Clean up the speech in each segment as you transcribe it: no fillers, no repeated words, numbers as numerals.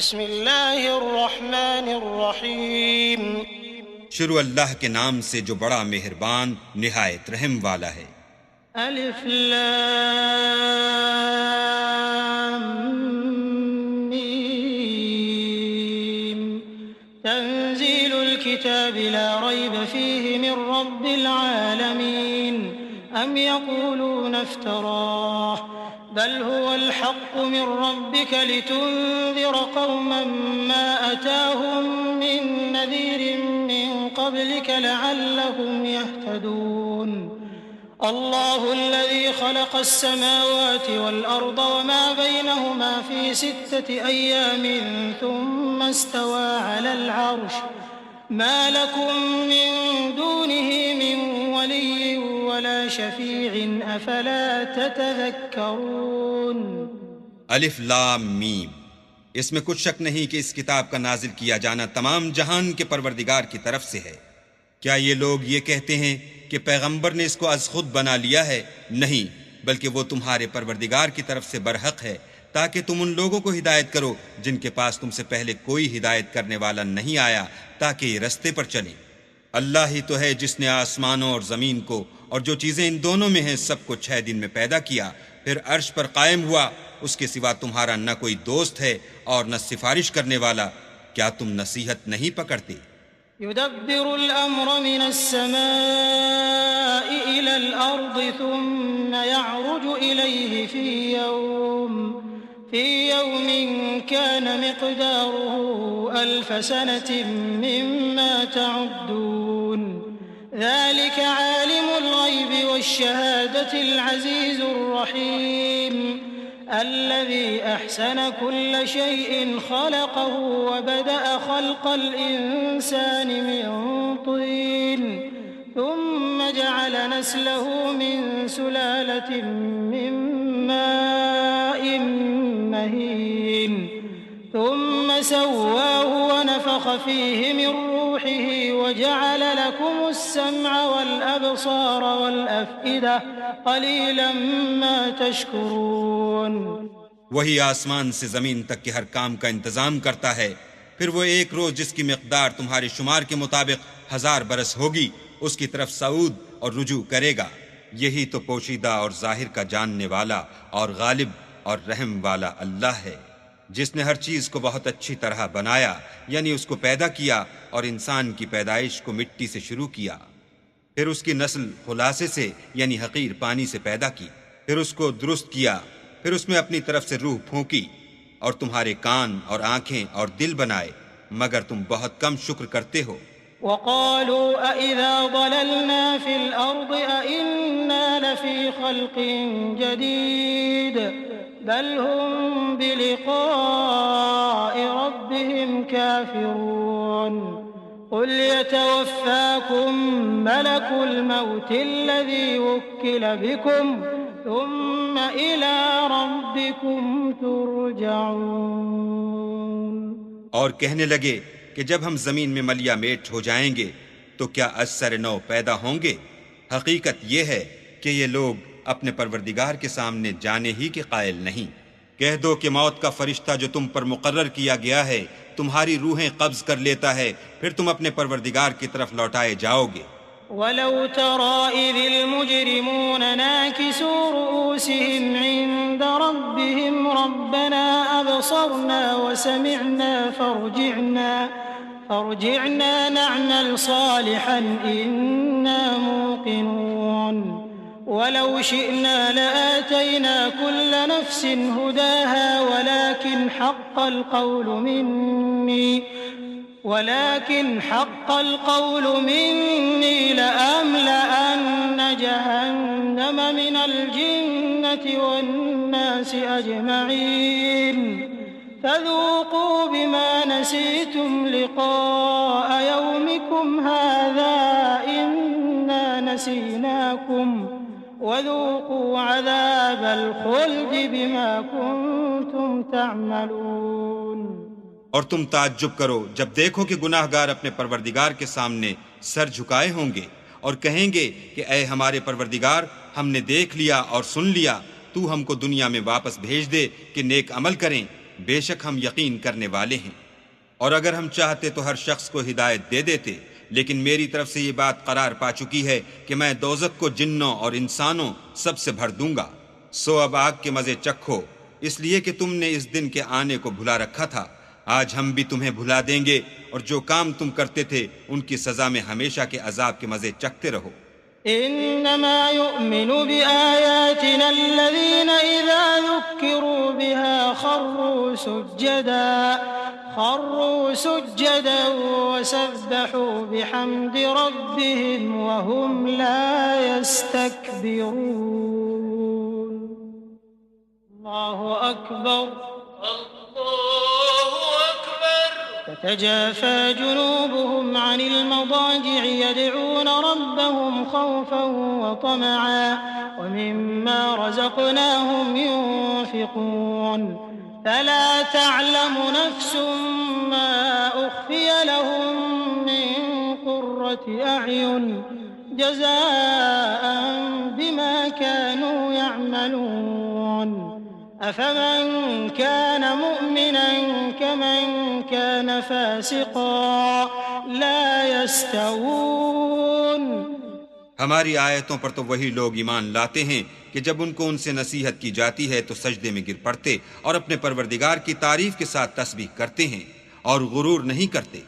بسم اللہ الرحمن الرحیم شروع اللہ کے نام سے جو بڑا مہربان نہایت رحم والا ہے۔ الف لام میم تنزیل الكتاب لا ریب فیہ من رب العالمین ام یقولون افتراہ بل هو الحق من ربك لتنذر قوما ما أتاهم من نذير من قبلك لعلهم يهتدون الله الذي خلق السماوات والأرض وما بينهما في 6 أيام ثم استوى على العرش ما لكم من دونه من ولي ولا شفيع أفلا تتذكرون۔ الف لام میم، اس میں کچھ شک نہیں کہ اس کتاب کا نازل کیا جانا تمام جہان کے پروردگار کی طرف سے ہے۔ کیا یہ لوگ یہ کہتے ہیں کہ پیغمبر نے اس کو از خود بنا لیا ہے؟ نہیں، بلکہ وہ تمہارے پروردگار کی طرف سے برحق ہے، تاکہ تم ان لوگوں کو ہدایت کرو جن کے پاس تم سے پہلے کوئی ہدایت کرنے والا نہیں آیا، تاکہ یہ رستے پر چلیں۔ اللہ ہی تو ہے جس نے آسمانوں اور زمین کو اور جو چیزیں ان دونوں میں ہیں سب کو 6 دن میں پیدا کیا، پھر عرش پر قائم ہوا، اس کے سوا تمہارا نہ کوئی دوست ہے اور نہ سفارش کرنے والا، کیا تم نصیحت نہیں پکڑتے؟ يدبر الأمر من السماء إلى الأرض ثم يعرج إليه في يوم كان مقداره 1000 سنة مما تعدون ذلك عالم الغيب والشهادة العزيز الرحيم الذي أحسن كل شيء خلقه وبدأ خلق الإنسان من طين ثم جعل نسله من سلالة من ماء مهين ثم سواه ونفخ فيه من روحه وجعل لكم السمع والأبصار والأفئدة قليلا ما تشكرون۔ وہی آسمان سے زمین تک کے ہر کام کا انتظام کرتا ہے، پھر وہ ایک روز جس کی مقدار تمہارے شمار کے مطابق 1000 برس ہوگی اس کی طرف صعود اور رجوع کرے گا۔ یہی تو پوشیدہ اور ظاہر کا جاننے والا اور غالب اور رحم والا اللہ ہے، جس نے ہر چیز کو بہت اچھی طرح بنایا، یعنی اس کو پیدا کیا اور انسان کی پیدائش کو مٹی سے شروع کیا، پھر اس کی نسل خلاصے سے یعنی حقیر پانی سے پیدا کی، پھر اس کو درست کیا، پھر اس میں اپنی طرف سے روح پھونکی اور تمہارے کان اور آنکھیں اور دل بنائے، مگر تم بہت کم شکر کرتے ہو۔ وقالوا أإذا ضللنا في الأرض أإنا لفي خلق جديد بل هم بلقاء ربهم كافرون قل يتوفاكم ملك الموت الذي وكل بكم ثم إلى ربكم ترجعون۔ اور کہنے لگے کہ جب ہم زمین میں ملیا میٹ ہو جائیں گے تو کیا از سر نو پیدا ہوں گے؟ حقیقت یہ ہے کہ یہ لوگ اپنے پروردگار کے سامنے جانے ہی کے قائل نہیں۔ کہہ دو کہ موت کا فرشتہ جو تم پر مقرر کیا گیا ہے تمہاری روحیں قبض کر لیتا ہے، پھر تم اپنے پروردگار کی طرف لوٹائے جاؤ گے۔ وَلَوْ تَرَى إِذِ الْمُجْرِمُونَ نَاكِسُو رُؤُوسِهِمْ عِندَ رَبِّهِمْ رَبَّنَا أَبْصَرْنَا وَسَمِعْنَا فَارْجِعْنَا نَعْمَلْ صَالِحًا إِنَّا مُوقِنُونَ وَلَوْ شِئْنَا لَآتَيْنَا كُلَّ نَفْسٍ هُدَاهَا ولكن حق القول مني لأملأن جهنم من الجنة والناس أجمعين فذوقوا بما نسيتم لقاء يومكم هذا إنا نسيناكم وذوقوا عذاب الخلد بما كنتم تعملون۔ اور تم تعجب کرو جب دیکھو کہ گناہ گار اپنے پروردگار کے سامنے سر جھکائے ہوں گے اور کہیں گے کہ اے ہمارے پروردگار، ہم نے دیکھ لیا اور سن لیا، تو ہم کو دنیا میں واپس بھیج دے کہ نیک عمل کریں، بے شک ہم یقین کرنے والے ہیں۔ اور اگر ہم چاہتے تو ہر شخص کو ہدایت دے دیتے، لیکن میری طرف سے یہ بات قرار پا چکی ہے کہ میں دوزخ کو جنوں اور انسانوں سب سے بھر دوں گا، سو اب آگ کے مزے چکھو، اس لیے کہ تم نے اس دن کے آنے کو بھلا رکھا تھا۔ آج ہم بھی تمہیں بھلا دیں گے، اور جو کام تم کرتے تھے ان کی سزا میں ہمیشہ کے عذاب کے مزے چکھتے رہو۔ إنما يؤمن بآياتنا الذين إذا ذكروا بها خروا سجدا وسبحوا بحمد ربهم وهم لا يستكبرون. الله أكبر. تتجافى جنوبهم عن المضاجع يدعون ربهم خوفا وطمعا ومما رزقناهم ينفقون. فلا تعلم نفس ما أخفي لهم من قرة أعين جزاء بما كانوا يعملون. أفمن كان مؤمنا كمن كان فاسقا لا يستوون. ہماری آیتوں پر تو وہی لوگ ایمان لاتے ہیں کہ جب ان کو ان سے نصیحت کی جاتی ہے تو سجدے میں گر پڑتے اور اپنے پروردگار کی تعریف کے ساتھ تسبیح کرتے ہیں اور غرور نہیں کرتے۔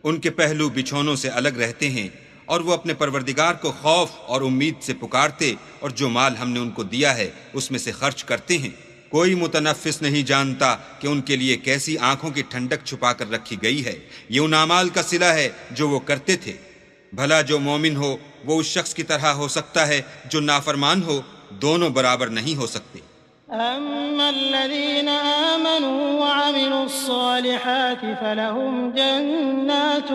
ان کے پہلو بچھونوں سے الگ رہتے ہیں اور وہ اپنے پروردگار کو خوف اور امید سے پکارتے، اور جو مال ہم نے ان کو دیا ہے اس میں سے خرچ کرتے ہیں۔ کوئی متنفس نہیں جانتا کہ ان کے لیے کیسی آنکھوں کی ٹھنڈک چھپا کر رکھی گئی ہے، یہ ان اعمال کا صلہ ہے جو وہ کرتے تھے۔ بھلا جو مومن ہو وہ اس شخص کی طرح ہو سکتا ہے جو نافرمان ہو، دونوں برابر نہیں ہو سکتے۔ أما الذين آمنوا وعملوا الصالحات فلهم جنات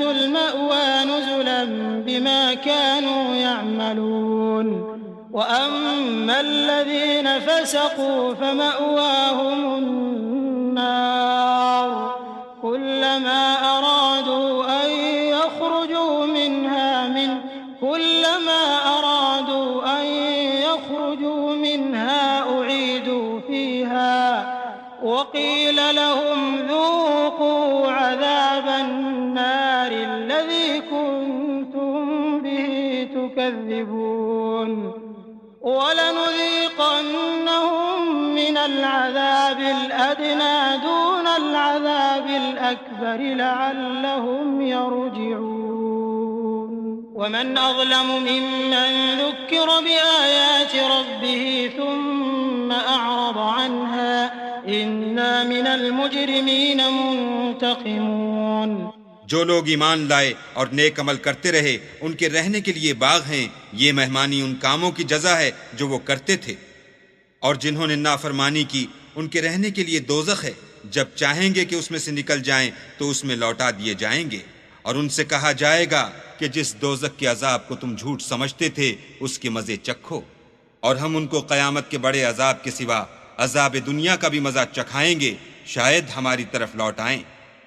المأوى نزلا بما كانوا يعملون. وأما الذين فسقوا فمأواهم النار كلما أرادوا أن يخرجوا منها أعيدوا فيها وقيل لهم ذوقوا عذاب النار الذي كنتم به تكذبون. ولنذيقنهم من العذاب الأدنى دون العذاب الأكبر لعلهم يرجعون. ومن أظلم ممن ذكر بآيات ربه ثم أعرض عنها إنا من المجرمين منتقمون. جو لوگ ایمان لائے اور نیک عمل کرتے رہے ان کے رہنے کے لیے باغ ہیں، یہ مہمانی ان کاموں کی جزا ہے جو وہ کرتے تھے، اور جنہوں نے نافرمانی کی ان کے رہنے کے لیے دوزخ ہے، جب چاہیں گے کہ اس میں سے نکل جائیں تو اس میں لوٹا دیے جائیں گے، اور ان سے کہا جائے گا کہ جس دوزخ کے عذاب کو تم جھوٹ سمجھتے تھے اس کے مزے چکھو، اور ہم ان کو قیامت کے بڑے عذاب کے سوا عذاب دنیا کا بھی مزہ چکھائیں گے، شاید ہماری طرف لوٹ آئیں۔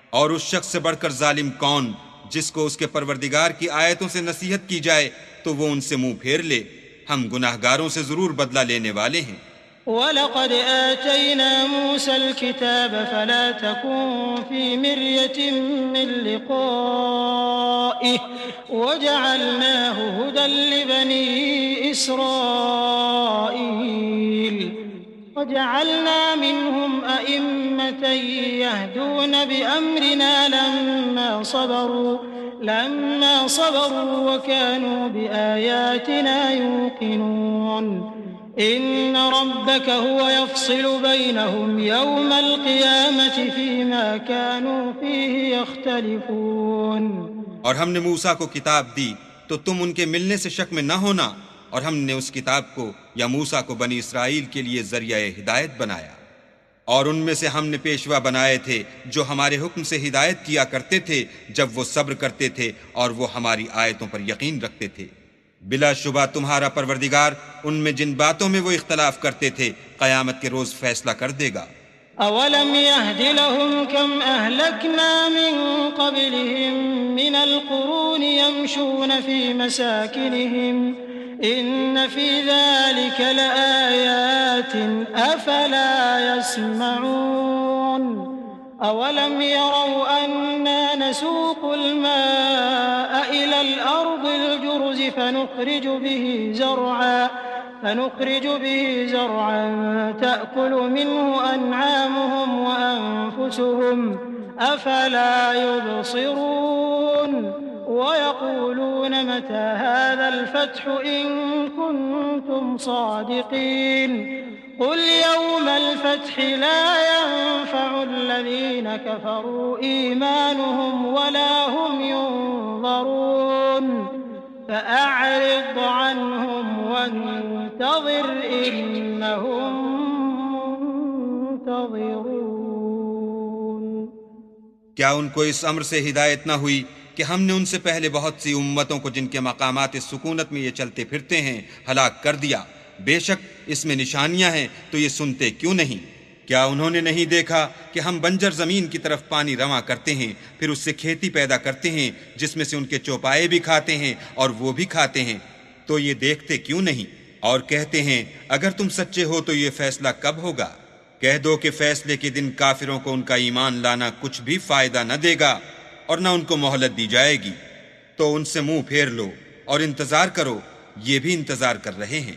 اور اس شخص سے بڑھ کر ظالم کون جس کو اس کے پروردگار کی آیتوں سے نصیحت کی جائے تو وہ ان سے منہ پھیر لے، ہم گناہگاروں سے ضرور بدلہ لینے والے ہیں۔ وَلَقَدْ آتَيْنَا مُوسَى الْكِتَابَ فَلَا تَكُنْ فِي مِرْيَةٍ مِّن لِقَائِهِ وَجَعَلْنَاهُ هُدًى لِبَنِي إِسْرَائِيلَ وَجَعَلْنَا مِنْهُمْ أَئِمَّةً يَهْدُونَ بِأَمْرِنَا لَمَّا صَبَرُوا وَكَانُوا بِآيَاتِنَا يُوقِنُونَ. إِنَّ رَبَّكَ هُوَ يَفْصِلُ بَيْنَهُمْ يَوْمَ الْقِيَامَةِ فِيمَا كَانُوا فِيهِ يَخْتَلِفُونَ. اور ہم نے موسیٰ کو کتاب دی تو تم ان کے ملنے سے شک میں نہ ہونا، اور ہم نے اس کتاب کو یا موسیٰ کو بنی اسرائیل کے لیے ذریعہ ہدایت بنایا، اور ان میں سے ہم نے پیشوا بنائے تھے جو ہمارے حکم سے ہدایت کیا کرتے تھے جب وہ صبر کرتے تھے اور وہ ہماری آیتوں پر یقین رکھتے تھے۔ بلا شبہ تمہارا پروردگار ان میں جن باتوں میں وہ اختلاف کرتے تھے قیامت کے روز فیصلہ کر دے گا۔ أَوَلَمْ يَهْدِ لَهُمْ كَمْ أَهْلَكْنَا مِنْ قَبْلِهِمْ مِنَ الْقُرُونِ يَمْشُونَ فِي مَسَاكِنِهِمْ إن في ذلك لآيات أفلا يسمعون أولم يروا أنا نسوق الماء إلى الأرض الجرز فنخرج به زرعا تأكل منه أنعامهم وأنفسهم أفلا يبصرون ويقولون متى هذا الفتح إن كنتم صادقين قل يوم الفتح لا ينفع الذين كفروا إيمانهم ولا هم ينظرون فأعرض عنهم وانتظر إنهم منتظرون. کیا ان کو اس امر سے ہدایت نہ ہوئی کہ ہم نے ان سے پہلے بہت سی امتوں کو جن کے مقامات سکونت میں یہ چلتے پھرتے ہیں ہلاک کر دیا؟ بے شک اس میں نشانیاں ہیں تو یہ سنتے کیوں نہیں؟ کیا انہوں نے نہیں دیکھا کہ ہم بنجر زمین کی طرف پانی رواں کرتے ہیں، پھر اس سے کھیتی پیدا کرتے ہیں جس میں سے ان کے چوپائے بھی کھاتے ہیں اور وہ بھی کھاتے ہیں، تو یہ دیکھتے کیوں نہیں؟ اور کہتے ہیں اگر تم سچے ہو تو یہ فیصلہ کب ہوگا؟ کہہ دو کہ فیصلے کے دن کافروں کو ان کا ایمان لانا کچھ بھی فائدہ نہ دے گا اور نہ ان کو مہلت دی جائے گی، تو ان سے منہ پھیر لو اور انتظار کرو، یہ بھی انتظار کر رہے ہیں۔